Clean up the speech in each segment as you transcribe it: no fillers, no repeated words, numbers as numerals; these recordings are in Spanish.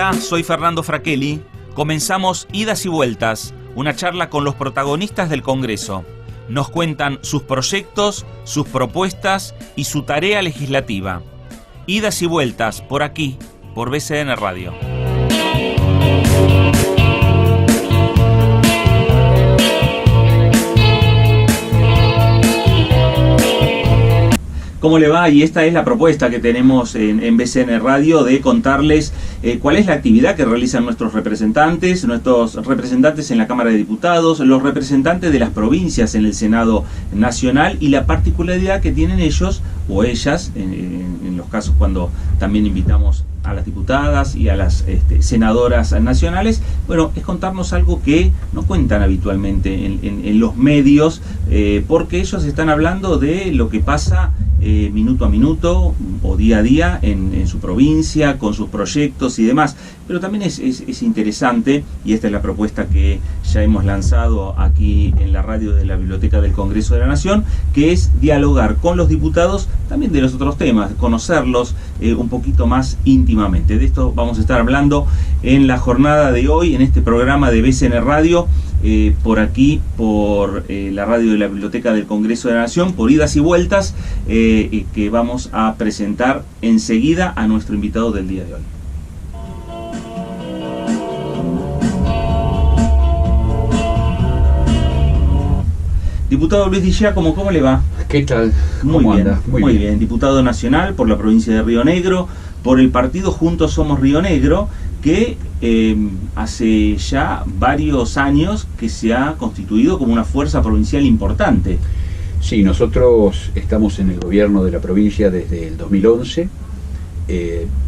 Hola, soy Fernando Fraquelli. Comenzamos Idas y Vueltas, una charla con los protagonistas del Congreso. Nos cuentan sus proyectos, sus propuestas y su tarea legislativa. Idas y Vueltas, por aquí, por BCN Radio. ¿Cómo le va? Y esta es la propuesta que tenemos en BCN Radio de contarles cuál es la actividad que realizan nuestros representantes en la Cámara de Diputados, los representantes de las provincias en el Senado Nacional y la particularidad que tienen ellos o ellas, en los casos cuando también invitamos a las diputadas y a las senadoras nacionales, bueno, es contarnos algo que no cuentan habitualmente en los medios, porque ellos están hablando de lo que pasa minuto a minuto o día a día en su provincia, con sus proyectos y demás. Pero también es interesante, y esta es la propuesta que ya hemos lanzado aquí en la radio de la Biblioteca del Congreso de la Nación, que es dialogar con los diputados también de los otros temas, conocerlos un poquito más íntimamente. De esto vamos a estar hablando en la jornada de hoy, en este programa de BCN Radio, por aquí, por la radio de la Biblioteca del Congreso de la Nación, por Idas y Vueltas, que vamos a presentar enseguida a nuestro invitado del día de hoy. Diputado Luis Di Giacomo, ¿cómo le va? ¿Qué tal? ¿Cómo anda? Muy bien. Diputado nacional por la provincia de Río Negro, por el partido Juntos Somos Río Negro, que hace ya varios años que se ha constituido como una fuerza provincial importante. Sí, nosotros estamos en el gobierno de la provincia desde el 2011.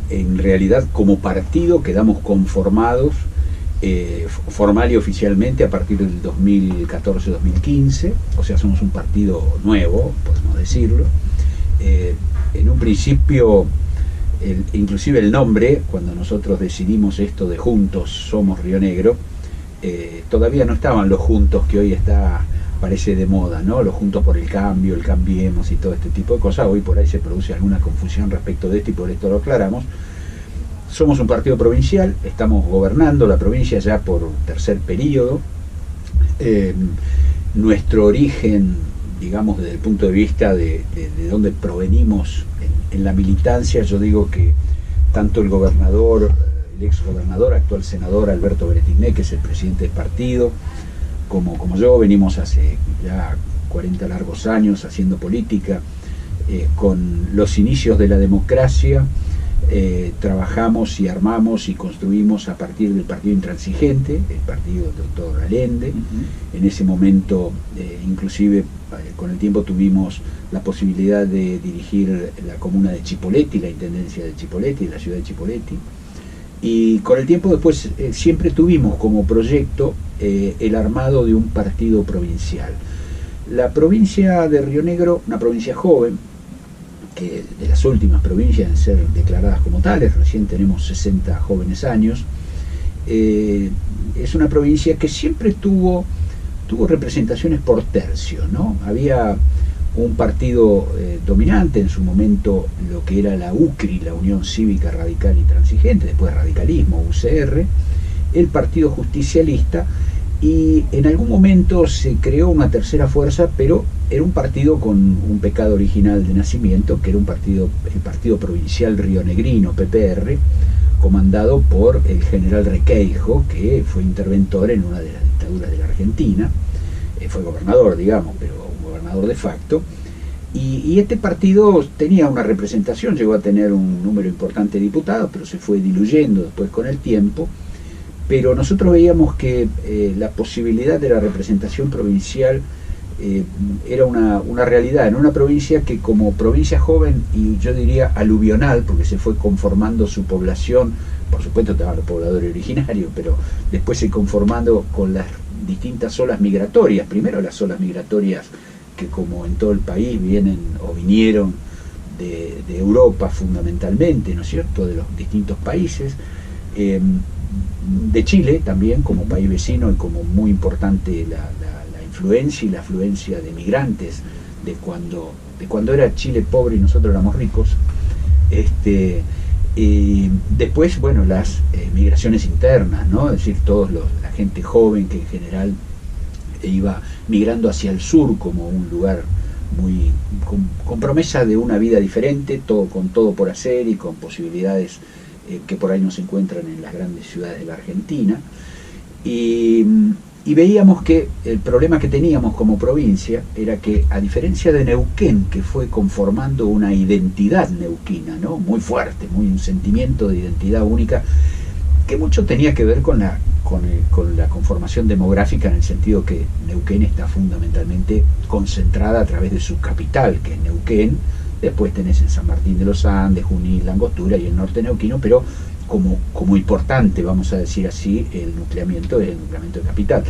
En realidad, como partido quedamos conformados formal y oficialmente a partir del 2014-2015, o sea, somos un partido nuevo, podemos decirlo. En un principio, inclusive el nombre, cuando nosotros decidimos esto de Juntos Somos Río Negro, todavía no estaban los juntos que hoy parece de moda, ¿no? Los Juntos por el Cambio, el Cambiemos y todo este tipo de cosas. Hoy por ahí se produce alguna confusión respecto de esto y por esto lo aclaramos. Somos un partido provincial, estamos gobernando la provincia ya por tercer periodo. Nuestro origen, digamos, desde el punto de vista de dónde provenimos en la militancia, yo digo que tanto el gobernador, el exgobernador, actual senador Alberto Beretigné, que es el presidente del partido, como yo, venimos hace ya 40 largos años haciendo política. Con los inicios de la democracia, trabajamos y armamos y construimos a partir del partido intransigente, el partido del doctor Allende. En ese momento, inclusive con el tiempo tuvimos la posibilidad de dirigir la comuna de Chipoleti, la intendencia de Chipoleti, la ciudad de Chipoleti. Y con el tiempo después siempre tuvimos como proyecto el armado de un partido provincial. La provincia de Río Negro, una provincia joven, que de las últimas provincias en ser declaradas como tales, recién tenemos 60 jóvenes años, es una provincia que siempre tuvo representaciones por tercio, ¿no? Había un partido dominante en su momento, lo que era la UCRI, la Unión Cívica Radical y Transigente, después radicalismo, UCR, el Partido Justicialista, y en algún momento se creó una tercera fuerza, pero era un partido con un pecado original de nacimiento, que era el Partido Provincial Rionegrino, PPR, comandado por el general Requeijo, que fue interventor en una de las dictaduras de la Argentina, fue gobernador, digamos, pero un gobernador de facto. Y este partido tenía una representación, llegó a tener un número importante de diputados, pero se fue diluyendo después con el tiempo. Pero nosotros veíamos que la posibilidad de la representación provincial era una realidad en una provincia que, como provincia joven y yo diría aluvional, porque se fue conformando su población, por supuesto estaban los pobladores originarios, pero después se conformando con las distintas olas migratorias. Primero las olas migratorias que, como en todo el país, vienen o vinieron de Europa fundamentalmente, ¿no es cierto?, de los distintos países, de Chile también como país vecino y como muy importante la influencia y la afluencia de migrantes de cuando era Chile pobre y nosotros éramos ricos, Después, bueno, las migraciones internas, ¿no? Es decir, la gente joven que en general iba migrando hacia el sur como un lugar muy con promesa de una vida diferente, con todo por hacer y con posibilidades que por ahí no se encuentran en las grandes ciudades de la Argentina. Y veíamos que el problema que teníamos como provincia era que, a diferencia de Neuquén, que fue conformando una identidad neuquina, ¿no? Muy fuerte, un sentimiento de identidad única, que mucho tenía que ver con la conformación demográfica, en el sentido que Neuquén está fundamentalmente concentrada a través de su capital, que es Neuquén. Después tenés en San Martín de los Andes, Junín, La Angostura y el norte neuquino, pero como importante, vamos a decir así, el nucleamiento es el nucleamiento de capital.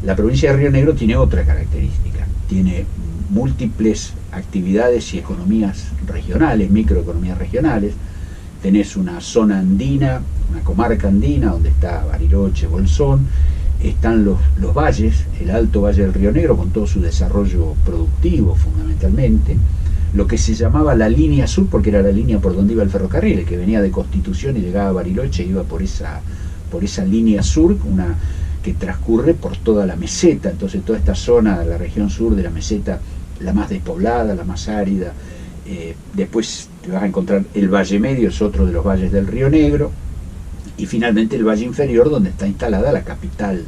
La provincia de Río Negro tiene otra característica, tiene múltiples actividades y economías regionales, microeconomías regionales. Tenés una zona andina, una comarca andina, donde está Bariloche, Bolsón, están los valles, el Alto Valle del Río Negro, con todo su desarrollo productivo fundamentalmente, lo que se llamaba la línea sur, porque era la línea por donde iba el ferrocarril, el que venía de Constitución y llegaba a Bariloche, iba por esa línea sur, que transcurre por toda la meseta. Entonces toda esta zona de la región sur de la meseta, la más despoblada, la más árida. Después te vas a encontrar el Valle Medio, es otro de los valles del Río Negro, y finalmente el Valle Inferior, donde está instalada la capital,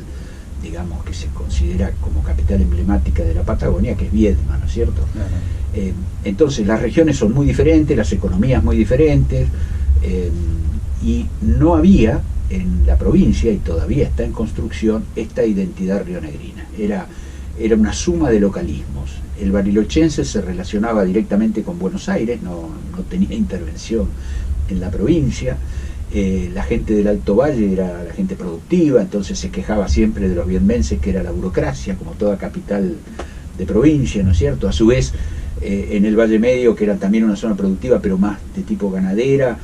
digamos, que se considera como capital emblemática de la Patagonia, que es Viedma, ¿no es cierto? Claro. Entonces las regiones son muy diferentes, las economías muy diferentes, y no había en la provincia, y todavía está en construcción, esta identidad rionegrina. Era una suma de localismos. El barilochense se relacionaba directamente con Buenos Aires, no tenía intervención en la provincia. La gente del Alto Valle era la gente productiva, entonces se quejaba siempre de los viedmenses, que era la burocracia, como toda capital de provincia, ¿no es cierto? A su vez, en el Valle Medio, que era también una zona productiva, pero más de tipo ganadera,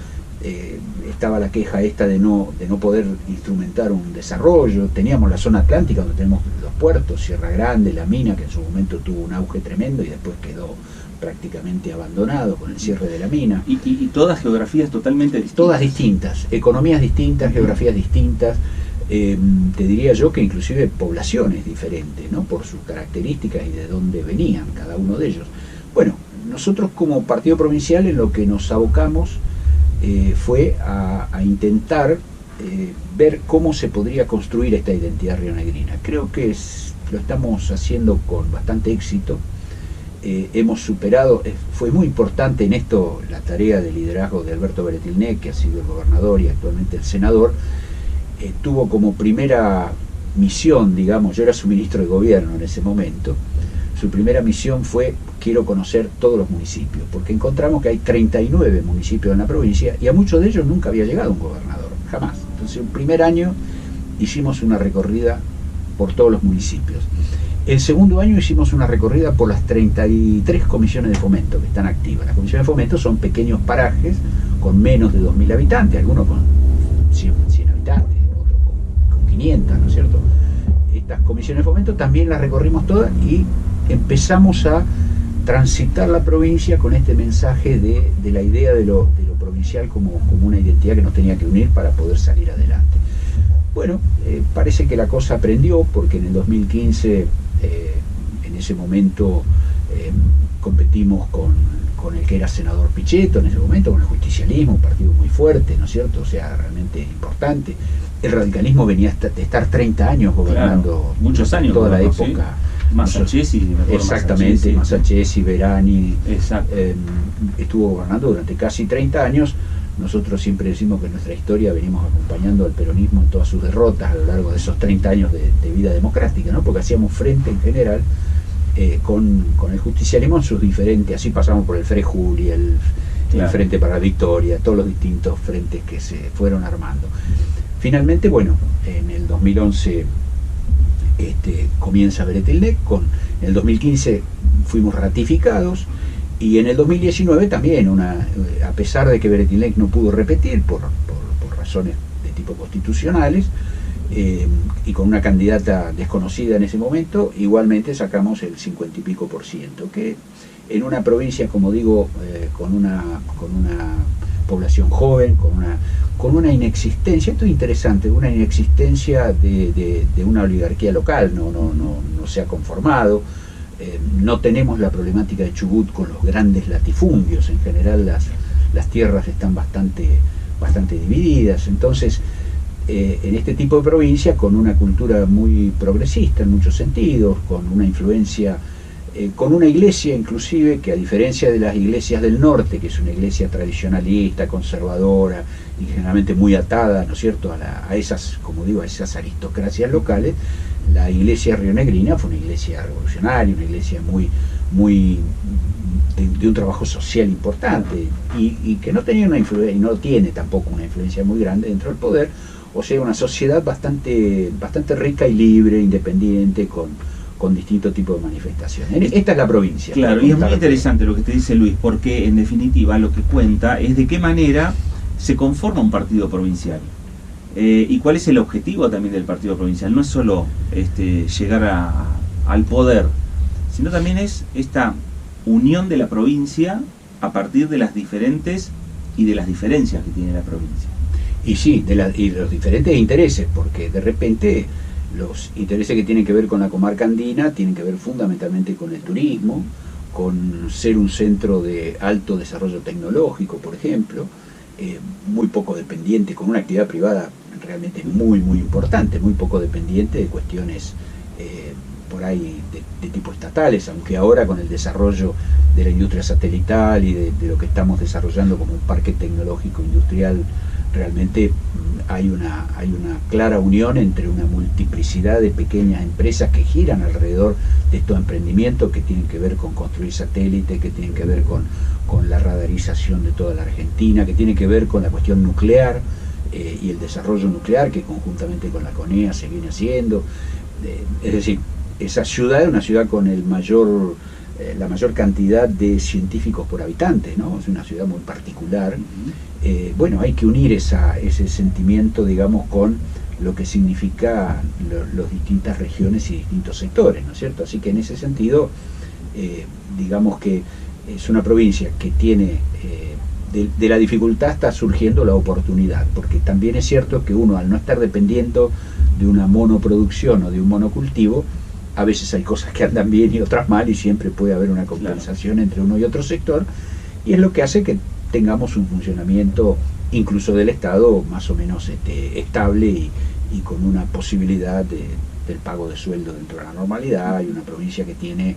estaba la queja esta de no poder instrumentar un desarrollo. Teníamos la zona atlántica, donde tenemos los puertos, Sierra Grande, La Mina, que en su momento tuvo un auge tremendo y después quedó prácticamente abandonado con el cierre de la mina. Y todas geografías totalmente distintas. Todas distintas, economías distintas, geografías distintas, te diría yo que inclusive poblaciones diferentes, ¿no? Por sus características y de dónde venían cada uno de ellos. Bueno, nosotros como partido provincial, en lo que nos abocamos fue a intentar ver cómo se podría construir esta identidad rionegrina. Creo que lo estamos haciendo con bastante éxito. Hemos superado, fue muy importante en esto la tarea de liderazgo de Alberto Beretilnec, que ha sido el gobernador y actualmente el senador. Tuvo como primera misión, digamos, yo era su ministro de gobierno en ese momento, su primera misión fue: quiero conocer todos los municipios, porque encontramos que hay 39 municipios en la provincia y a muchos de ellos nunca había llegado un gobernador, jamás. Entonces, el primer año hicimos una recorrida por todos los municipios. El segundo año hicimos una recorrida por las 33 comisiones de fomento que están activas. Las comisiones de fomento son pequeños parajes con menos de 2.000 habitantes, algunos con 100 habitantes, otros con 500, ¿no es cierto? Estas comisiones de fomento también las recorrimos todas y empezamos a transitar la provincia con este mensaje de la idea de lo provincial como una identidad que nos tenía que unir para poder salir adelante. Bueno, parece que la cosa aprendió, porque en el 2015, en ese momento, competimos con el que era senador Pichetto, en ese momento, con el justicialismo, un partido muy fuerte, ¿no es cierto? O sea, realmente importante. El radicalismo venía de estar 30 años gobernando, claro, muchos años, toda la época. ¿Sí? Masachesi, exactamente, Masachesi, Verani, estuvo gobernando durante casi 30 años. Nosotros siempre decimos que en nuestra historia venimos acompañando al peronismo en todas sus derrotas a lo largo de esos 30 años de vida democrática, ¿no? Porque hacíamos frente en general con el justicialismo en sus diferentes, así pasamos por el Frejuli, el Frente para la Victoria, todos los distintos frentes que se fueron armando. Finalmente, bueno, en el 2011 comienza Beretilnec, en el 2015 fuimos ratificados, y en el 2019 también, a pesar de que Beretilnec no pudo repetir por razones de tipo constitucionales, y con una candidata desconocida en ese momento, igualmente sacamos el 50 y pico %, que en una provincia, como digo, con una población joven, con una inexistencia, esto es interesante, una inexistencia de una oligarquía local, no se ha conformado. No tenemos la problemática de Chubut con los grandes latifundios, en general las tierras están bastante divididas, entonces en este tipo de provincia, con una cultura muy progresista en muchos sentidos, con una influencia, con una iglesia inclusive que, a diferencia de las iglesias del norte, que es una iglesia tradicionalista, conservadora y generalmente muy atada, ¿no es cierto?, a esas, como digo, a esas aristocracias locales, la iglesia rionegrina fue una iglesia revolucionaria, una iglesia muy de un trabajo social importante y que no tenía una influencia, y no tiene tampoco una influencia muy grande dentro del poder. O sea, una sociedad bastante rica y libre, independiente, con distintos tipos de manifestaciones. Esta es la provincia. Claro, y es muy interesante lo que te dice Luis, porque en definitiva lo que cuenta es de qué manera se conforma un partido provincial. Y cuál es el objetivo también del partido provincial. No es solo llegar al poder, sino también es esta unión de la provincia a partir de las diferentes y de las diferencias que tiene la provincia. Y sí, y los diferentes intereses, porque de repente los intereses que tienen que ver con la comarca andina tienen que ver fundamentalmente con el turismo, con ser un centro de alto desarrollo tecnológico, por ejemplo, muy poco dependiente, con una actividad privada realmente muy importante, muy poco dependiente de cuestiones por ahí de tipo estatales, aunque ahora con el desarrollo de la industria satelital y de lo que estamos desarrollando como un parque tecnológico industrial, realmente hay una clara unión entre una multiplicidad de pequeñas empresas que giran alrededor de estos emprendimientos que tienen que ver con construir satélites, que tienen que ver con la radarización de toda la Argentina, que tienen que ver con la cuestión nuclear y el desarrollo nuclear que conjuntamente con la CONEA se viene haciendo. Es decir, esa ciudad es una ciudad con la mayor cantidad de científicos por habitante, ¿no? Es una ciudad muy particular. Bueno, hay que unir ese sentimiento, digamos, con lo que significa las distintas regiones y distintos sectores, ¿no es cierto? Así que en ese sentido, digamos que es una provincia que tiene, de la dificultad está surgiendo la oportunidad, porque también es cierto que uno, al no estar dependiendo de una monoproducción o de un monocultivo, a veces hay cosas que andan bien y otras mal, y siempre puede haber una compensación entre uno y otro sector, y es lo que hace que tengamos un funcionamiento incluso del Estado más o menos estable y con una posibilidad del pago de sueldo dentro de la normalidad, y una provincia que tiene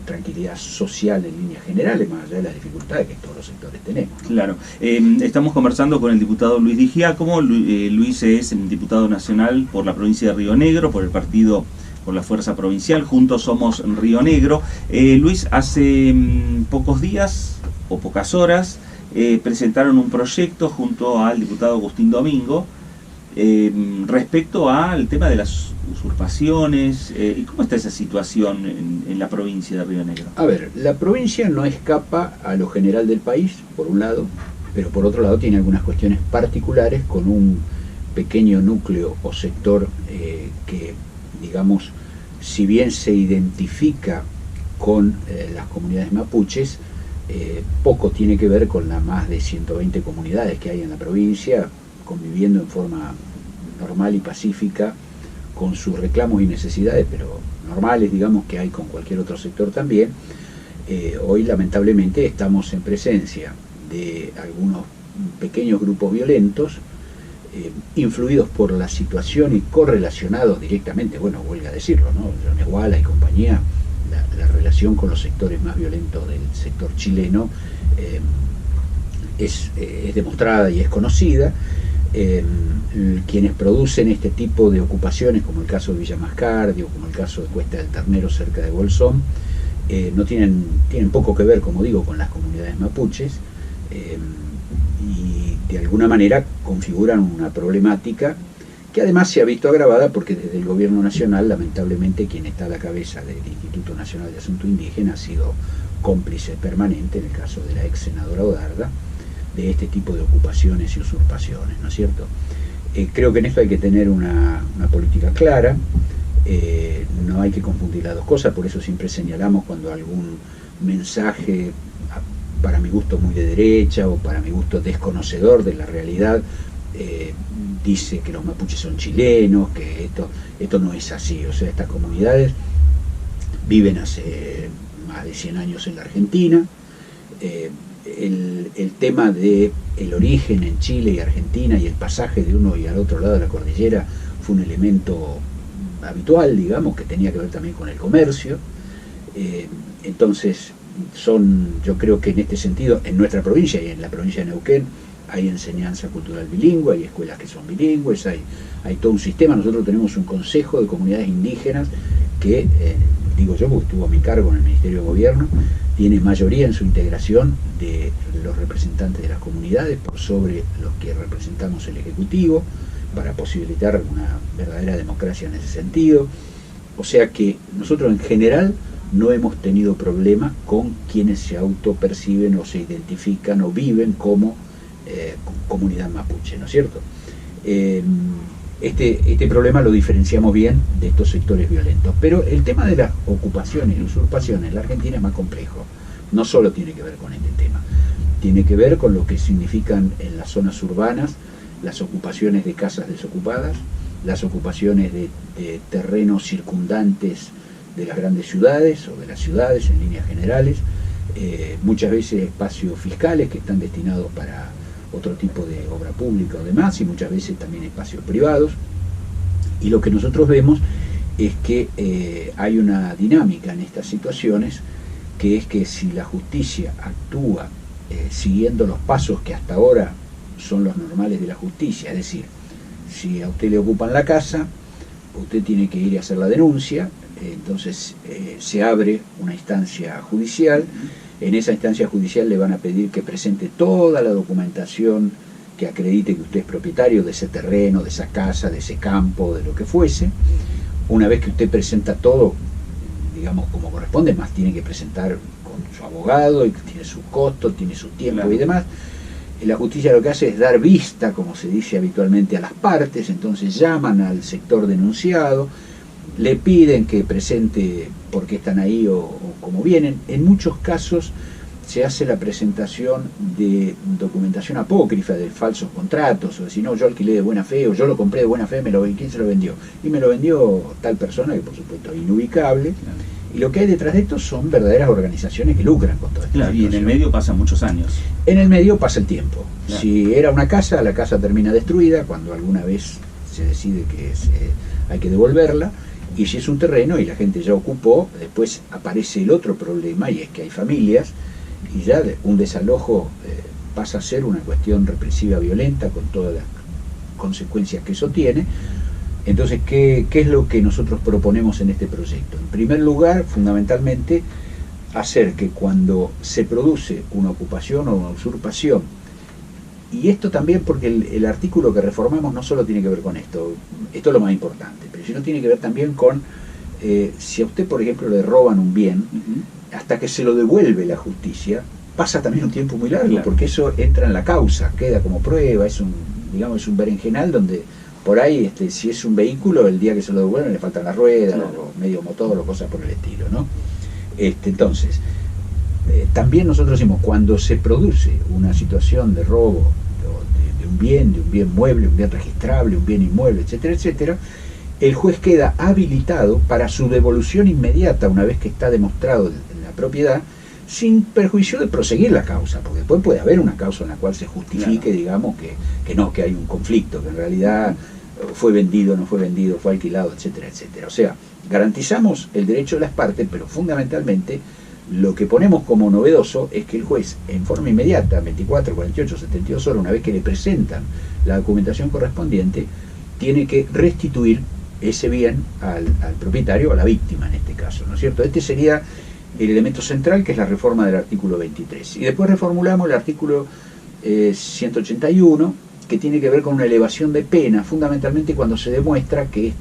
tranquilidad social en líneas generales, más allá de las dificultades que todos los sectores tenemos, ¿no? Claro. Estamos conversando con el diputado Luis Di Giacomo. Luis es diputado nacional por la provincia de Río Negro, por la Fuerza Provincial, Juntos Somos Río Negro. Luis, hace pocos días o pocas horas presentaron un proyecto junto al diputado Agustín Domingo respecto al tema de las usurpaciones. ¿Y cómo está esa situación en la provincia de Río Negro? A ver, la provincia no escapa a lo general del país, por un lado, pero por otro lado tiene algunas cuestiones particulares con un pequeño núcleo o sector que, digamos, si bien se identifica con las comunidades mapuches, poco tiene que ver con las más de 120 comunidades que hay en la provincia, conviviendo en forma normal y pacífica con sus reclamos y necesidades, pero normales, digamos, que hay con cualquier otro sector también. Hoy lamentablemente estamos en presencia de algunos pequeños grupos violentos, influidos por la situación y correlacionados directamente, bueno, huelga decirlo, ¿no? Yones y compañía, la relación con los sectores más violentos del sector chileno es demostrada y es conocida. Quienes producen este tipo de ocupaciones, como el caso de Villa Mascardi o como el caso de Cuesta del Ternero cerca de Bolsón, tienen poco que ver, como digo, con las comunidades mapuches, y de alguna manera configuran una problemática que además se ha visto agravada porque desde el gobierno nacional, lamentablemente, quien está a la cabeza del Instituto Nacional de Asuntos Indígenas ha sido cómplice permanente, en el caso de la ex senadora Odarda, de este tipo de ocupaciones y usurpaciones, ¿no es cierto? Creo que en esto hay que tener una política clara, no hay que confundir las dos cosas, por eso siempre señalamos cuando algún mensaje para mi gusto muy de derecha o para mi gusto desconocedor de la realidad, dice que los mapuches son chilenos, que esto no es así. O sea, estas comunidades viven hace más de 100 años en la Argentina. El tema del origen en Chile y Argentina y el pasaje de uno y al otro lado de la cordillera fue un elemento habitual, digamos, que tenía que ver también con el comercio. Entonces, yo creo que en este sentido, en nuestra provincia y en la provincia de Neuquén, hay enseñanza cultural bilingüe, hay escuelas que son bilingües, hay todo un sistema. Nosotros tenemos un consejo de comunidades indígenas que, digo yo porque estuvo a mi cargo en el Ministerio de Gobierno, tiene mayoría en su integración de los representantes de las comunidades por sobre los que representamos el Ejecutivo, para posibilitar una verdadera democracia en ese sentido. O sea que nosotros en general no hemos tenido problema con quienes se autoperciben o se identifican o viven como comunidad mapuche, ¿no es cierto? Este problema lo diferenciamos bien de estos sectores violentos, pero el tema de las ocupaciones y usurpaciones en la Argentina es más complejo. No solo tiene que ver con este tema, tiene que ver con lo que significan en las zonas urbanas las ocupaciones de casas desocupadas, las ocupaciones de terrenos circundantes de las grandes ciudades o de las ciudades en líneas generales, muchas veces espacios fiscales que están destinados para otro tipo de obra pública o demás, y muchas veces también espacios privados. Y lo que nosotros vemos es que hay una dinámica en estas situaciones, que es que si la justicia actúa siguiendo los pasos que hasta ahora son los normales de la justicia, es decir, si a usted le ocupan la casa, usted tiene que ir a hacer la denuncia, entonces se abre una instancia judicial. En esa instancia judicial le van a pedir que presente toda la documentación que acredite que usted es propietario de ese terreno, de esa casa, de ese campo, de lo que fuese. Una vez que usted presenta todo, digamos como corresponde, más tiene que presentar con su abogado, y tiene sus costos, tiene su tiempo y demás. La justicia lo que hace es dar vista, como se dice habitualmente, a las partes. Entonces llaman al sector denunciado, le piden que presente por qué están ahí o cómo vienen. En muchos casos se hace la presentación de documentación apócrifa de falsos contratos, o decir, no, yo alquilé de buena fe, o yo lo compré de buena fe, ¿quién se lo vendió? Y me lo vendió tal persona, que por supuesto es inubicable. Claro. Y lo que hay detrás de esto son verdaderas organizaciones que lucran con todo esto. Claro, y en el medio pasan muchos años. En el medio pasa el tiempo. Claro. Si era una casa, la casa termina destruida cuando alguna vez se decide que hay que devolverla. Y si es un terreno y la gente ya ocupó, después aparece el otro problema, y es que hay familias, y ya un desalojo pasa a ser una cuestión represiva violenta con todas las consecuencias que eso tiene. Entonces, ¿qué es lo que nosotros proponemos en este proyecto? En primer lugar, fundamentalmente, hacer que cuando se produce una ocupación o una usurpación, y esto también porque el artículo que reformamos no solo tiene que ver con esto es lo más importante, pero sino tiene que ver también con, si a usted, por ejemplo, le roban un bien, hasta que se lo devuelve la justicia, pasa también un tiempo muy largo, claro, porque eso entra en la causa, queda como prueba, es un berenjenal donde por ahí, si es un vehículo, el día que se lo devuelven le faltan las ruedas, claro, o medio motor o cosas por el estilo, ¿no? Entonces, también nosotros decimos, cuando se produce una situación de robo de un bien mueble, un bien registrable, un bien inmueble, etcétera, etcétera, el juez queda habilitado para su devolución inmediata una vez que está demostrado la propiedad, sin perjuicio de proseguir la causa, porque después puede haber una causa en la cual se justifique, claro, digamos, que hay un conflicto, que en realidad fue vendido, no fue vendido, fue alquilado, etcétera, etcétera. O sea, garantizamos el derecho de las partes, pero fundamentalmente lo que ponemos como novedoso es que el juez, en forma inmediata, 24, 48, 72 horas, una vez que le presentan la documentación correspondiente, tiene que restituir ese bien al propietario, a la víctima en este caso, ¿no es cierto? Este sería el elemento central, que es la reforma del artículo 23. Y después reformulamos el artículo 181, que tiene que ver con una elevación de pena, fundamentalmente cuando se demuestra que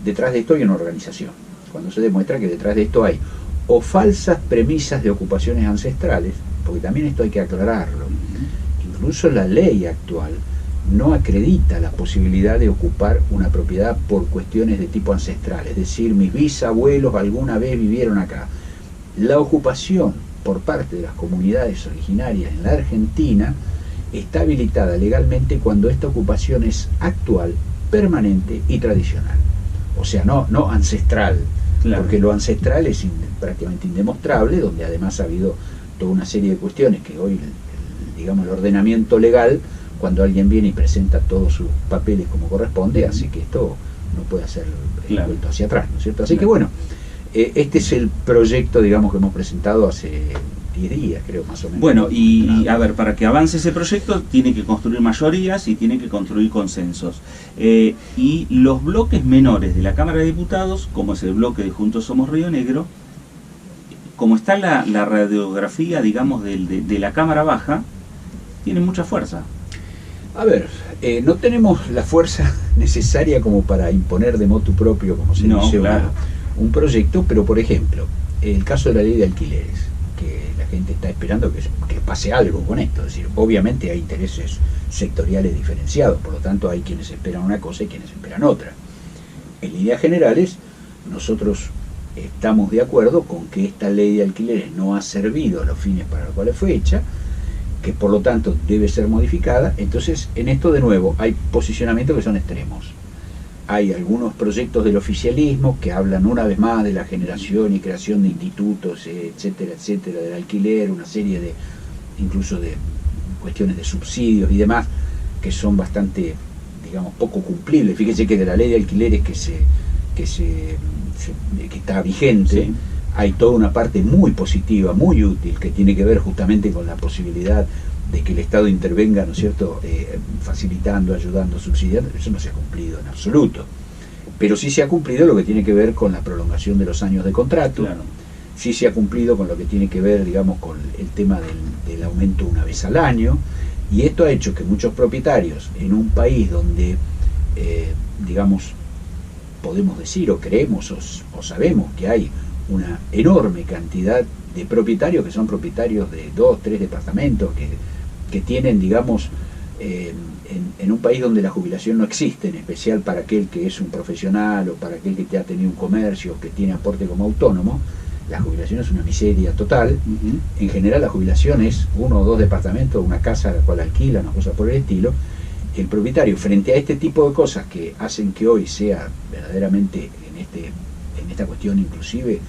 detrás de esto hay una organización, cuando se demuestra que detrás de esto hay o falsas premisas de ocupaciones ancestrales, porque también esto hay que aclararlo. Incluso la ley actual no acredita la posibilidad de ocupar una propiedad por cuestiones de tipo ancestral, es decir, mis bisabuelos alguna vez vivieron acá. La ocupación por parte de las comunidades originarias en la Argentina está habilitada legalmente cuando esta ocupación es actual, permanente y tradicional. O sea, no ancestral, claro, porque lo ancestral es prácticamente indemostrable, donde además ha habido toda una serie de cuestiones que hoy, digamos, el ordenamiento legal, cuando alguien viene y presenta todos sus papeles como corresponde, así que esto no puede ser vuelto hacia atrás, ¿no es cierto? Así que bueno, este es el proyecto, digamos, que hemos presentado hace 10 días, creo, más o menos. Bueno, y a ver, para que avance ese proyecto tiene que construir mayorías y tiene que construir consensos. Y los bloques menores de la Cámara de Diputados, como es el bloque de Juntos Somos Río Negro, como está la radiografía, digamos, de la Cámara Baja, tiene mucha fuerza. A ver, no tenemos la fuerza necesaria como para imponer de motu propio, como se dice, claro, un proyecto, pero por ejemplo, el caso de la ley de alquileres, que la gente está esperando que pase algo con esto, es decir, obviamente hay intereses sectoriales diferenciados, por lo tanto hay quienes esperan una cosa y quienes esperan otra. En líneas generales, nosotros estamos de acuerdo con que esta ley de alquileres no ha servido a los fines para los cuales fue hecha, que por lo tanto debe ser modificada. Entonces, en esto de nuevo hay posicionamientos que son extremos. Hay algunos proyectos del oficialismo que hablan una vez más de la generación y creación de institutos, etcétera, etcétera, del alquiler, una serie de, incluso de cuestiones de subsidios y demás, que son bastante, digamos, poco cumplibles. Fíjese que de la ley de alquileres que está vigente, sí, hay toda una parte muy positiva, muy útil, que tiene que ver justamente con la posibilidad de que el Estado intervenga, ¿no es cierto?, facilitando, ayudando, subsidiando. Eso no se ha cumplido en absoluto. Pero sí se ha cumplido lo que tiene que ver con la prolongación de los años de contrato, claro, sí se ha cumplido con lo que tiene que ver, digamos, con el tema del aumento una vez al año, y esto ha hecho que muchos propietarios en un país donde, digamos, podemos decir o creemos o sabemos que hay una enorme cantidad de propietarios que son propietarios de 2, 3 departamentos que tienen, digamos, en un país donde la jubilación no existe, en especial para aquel que es un profesional o para aquel que ha tenido un comercio, que tiene aporte como autónomo, la jubilación es una miseria total. En general la jubilación es 1 o 2 departamentos, una casa a la cual alquila, una cosa por el estilo. El propietario, frente a este tipo de cosas que hacen que hoy sea verdaderamente en esta cuestión inclusive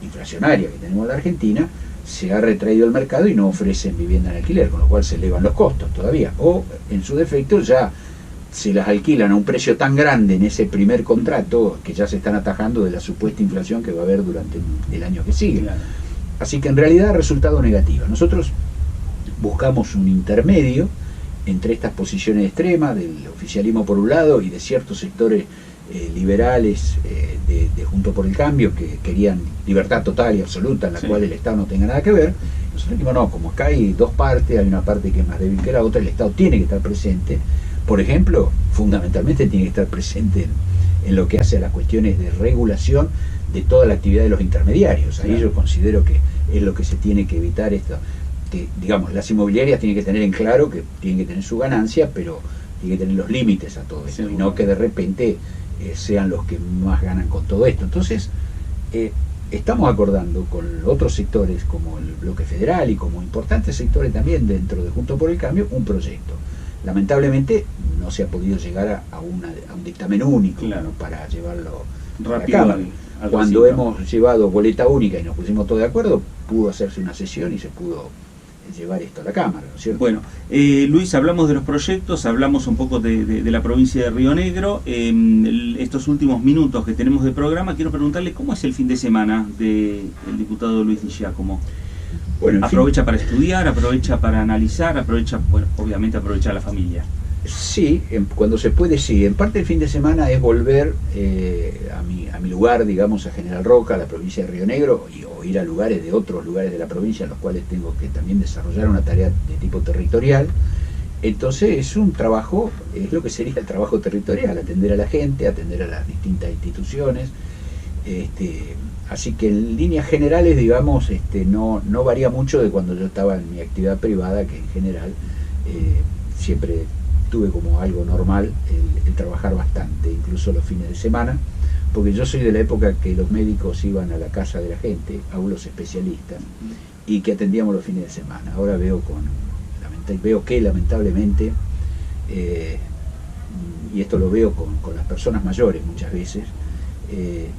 inflacionaria que tenemos en la Argentina, se ha retraído el mercado y no ofrecen vivienda en alquiler, con lo cual se elevan los costos todavía, o en su defecto ya se las alquilan a un precio tan grande en ese primer contrato que ya se están atajando de la supuesta inflación que va a haber durante el año que sigue. Claro. Así que en realidad resultado negativo. Nosotros buscamos un intermedio entre estas posiciones extremas del oficialismo por un lado y de ciertos sectores liberales de Juntos por el Cambio que querían libertad total y absoluta en la cual el Estado no tenga nada que ver. Nosotros dijimos, no, como acá hay dos partes, hay una parte que es más débil que la otra, el Estado tiene que estar presente. Por ejemplo, fundamentalmente tiene que estar presente en lo que hace a las cuestiones de regulación de toda la actividad de los intermediarios. Ahí yo considero que es lo que se tiene que evitar esto. Que, digamos, las inmobiliarias tienen que tener en claro que tienen que tener su ganancia, pero tienen que tener los límites a todo esto, y no que de repente sean los que más ganan con todo esto. Entonces, estamos acordando con otros sectores como el Bloque Federal y como importantes sectores también dentro de Juntos por el Cambio, un proyecto. Lamentablemente no se ha podido llegar a un dictamen único, claro, para llevarlo a la Cámara. Cuando hemos llevado boleta única y nos pusimos todos de acuerdo, pudo hacerse una sesión y se pudo llevar esto a la Cámara, ¿no es cierto? Bueno, Luis, hablamos de los proyectos, hablamos un poco de la provincia de Río Negro. Estos últimos minutos que tenemos de programa, quiero preguntarle cómo es el fin de semana del diputado Luis Di Giacomo. Bueno, aprovecha para estudiar, aprovecha para analizar, aprovecha, bueno, obviamente aprovecha a la familia. Sí, cuando se puede, sí. En parte el fin de semana es volver a mi lugar, digamos, a General Roca, a la provincia de Río Negro, o ir a lugares de otros lugares de la provincia en los cuales tengo que también desarrollar una tarea de tipo territorial. Entonces es un trabajo, es lo que sería el trabajo territorial, atender a la gente, atender a las distintas instituciones. Así que en líneas generales, digamos, no varía mucho de cuando yo estaba en mi actividad privada, que en general siempre tuve como algo normal el trabajar bastante, incluso los fines de semana, porque yo soy de la época que los médicos iban a la casa de la gente, a los especialistas, y que atendíamos los fines de semana. Ahora veo que lamentablemente, y esto lo veo con las personas mayores muchas veces,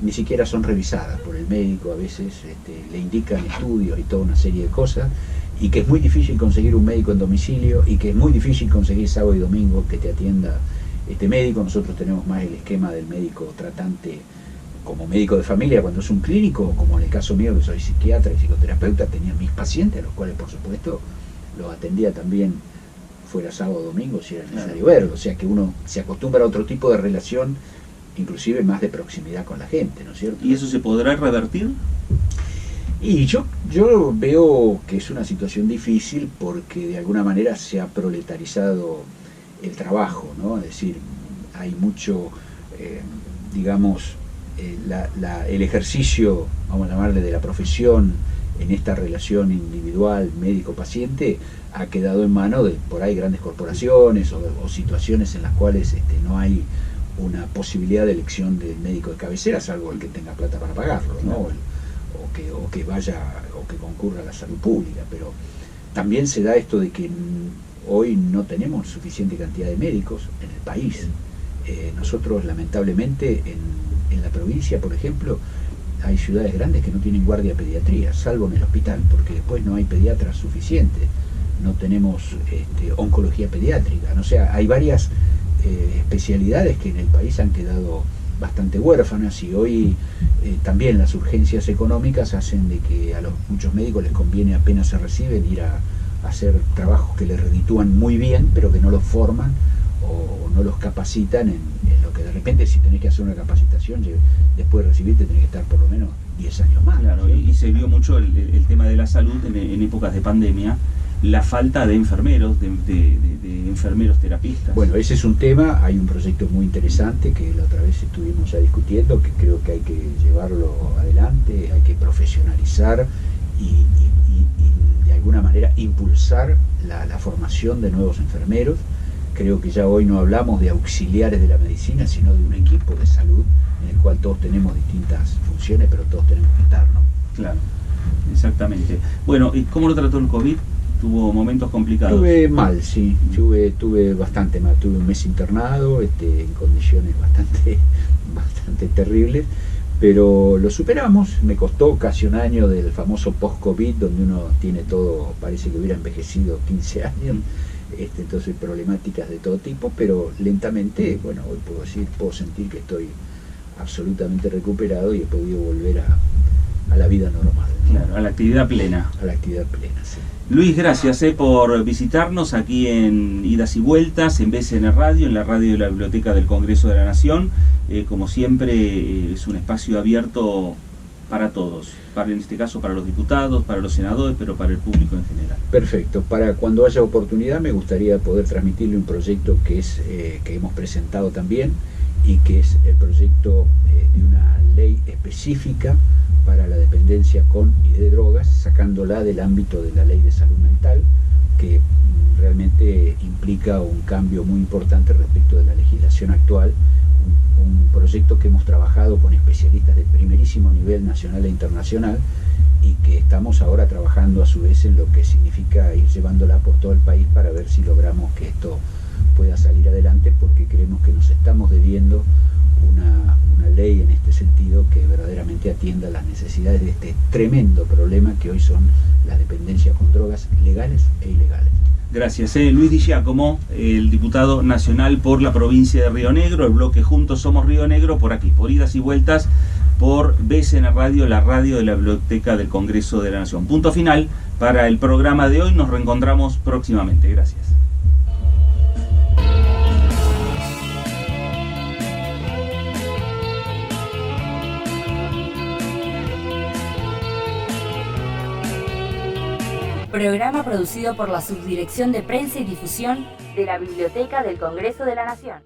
ni siquiera son revisadas por el médico, a veces le indican estudios y toda una serie de cosas, y que es muy difícil conseguir un médico en domicilio, y que es muy difícil conseguir sábado y domingo que te atienda este médico. Nosotros tenemos más el esquema del médico tratante como médico de familia cuando es un clínico, como en el caso mío que soy psiquiatra y psicoterapeuta, tenía mis pacientes, a los cuales por supuesto los atendía también fuera sábado o domingo si era necesario verlo, o sea que uno se acostumbra a otro tipo de relación, inclusive más de proximidad con la gente, ¿no es cierto? ¿Y eso se podrá revertir? Y yo veo que es una situación difícil porque de alguna manera se ha proletarizado el trabajo, ¿no? Es decir, hay mucho, digamos, el ejercicio, vamos a llamarle, de la profesión en esta relación individual médico-paciente ha quedado en manos de por ahí grandes corporaciones o situaciones en las cuales no hay una posibilidad de elección del médico de cabecera, salvo el que tenga plata para pagarlo, ¿no? O que vaya o que concurra a la salud pública. Pero también se da esto de que hoy no tenemos suficiente cantidad de médicos en el país. Nosotros lamentablemente en la provincia, por ejemplo, hay ciudades grandes que no tienen guardia de pediatría, salvo en el hospital, porque después no hay pediatras suficientes, no tenemos oncología pediátrica, ¿no? O sea, hay varias especialidades que en el país han quedado bastante huérfanas, y hoy también las urgencias económicas hacen de que a muchos médicos les conviene, apenas se reciben, ir a hacer trabajos que les reditúan muy bien, pero que no los forman o no los capacitan en lo que de repente, si tenés que hacer una capacitación, después de recibirte tenés que estar por lo menos 10 años más. Claro, y se vio mucho el tema de la salud en épocas de pandemia, la falta de enfermeros, de enfermeros terapistas. Bueno, ese es un tema, hay un proyecto muy interesante que la otra vez estuvimos ya discutiendo, que creo que hay que llevarlo adelante, hay que profesionalizar y de alguna manera impulsar la formación de nuevos enfermeros. Creo que ya hoy no hablamos de auxiliares de la medicina, sino de un equipo de salud en el cual todos tenemos distintas funciones, pero todos tenemos que estar, ¿no? Claro, exactamente. Bueno, ¿y cómo lo trató el COVID? ¿Tuvo momentos complicados? Tuve mal, sí, tuve bastante mal. Tuve un mes internado, en condiciones bastante terribles, pero lo superamos. Me costó casi un año del famoso post-COVID, donde uno tiene todo, parece que hubiera envejecido 15 años. Entonces problemáticas de todo tipo, pero lentamente, bueno, hoy puedo sentir que estoy absolutamente recuperado y he podido volver a la vida normal, ¿no? Claro, a la actividad plena. A la actividad plena, sí. Luis, gracias por visitarnos aquí en Idas y Vueltas, en BCN Radio, en la radio de la Biblioteca del Congreso de la Nación. Como siempre, es un espacio abierto para todos, en este caso para los diputados, para los senadores, pero para el público en general. Perfecto. Para cuando haya oportunidad me gustaría poder transmitirle un proyecto que hemos presentado también, y que es el proyecto de una ley específica para la dependencia con y de drogas, sacándola del ámbito de la ley de salud mental, que realmente implica un cambio muy importante respecto de la legislación actual. Un proyecto que hemos trabajado con especialistas de primerísimo nivel nacional e internacional, y que estamos ahora trabajando a su vez en lo que significa ir llevándola por todo el país para ver si logramos que esto pueda salir adelante, porque creemos que nos estamos debiendo una ley en este sentido que verdaderamente atienda las necesidades de este tremendo problema que hoy son las dependencias con drogas legales e ilegales. Gracias. Luis Di Giacomo, el diputado nacional por la provincia de Río Negro, el bloque Juntos Somos Río Negro, por aquí, por Idas y Vueltas, por BCN Radio, la radio de la Biblioteca del Congreso de la Nación. Punto final para el programa de hoy. Nos reencontramos próximamente. Gracias. Programa producido por la Subdirección de Prensa y Difusión de la Biblioteca del Congreso de la Nación.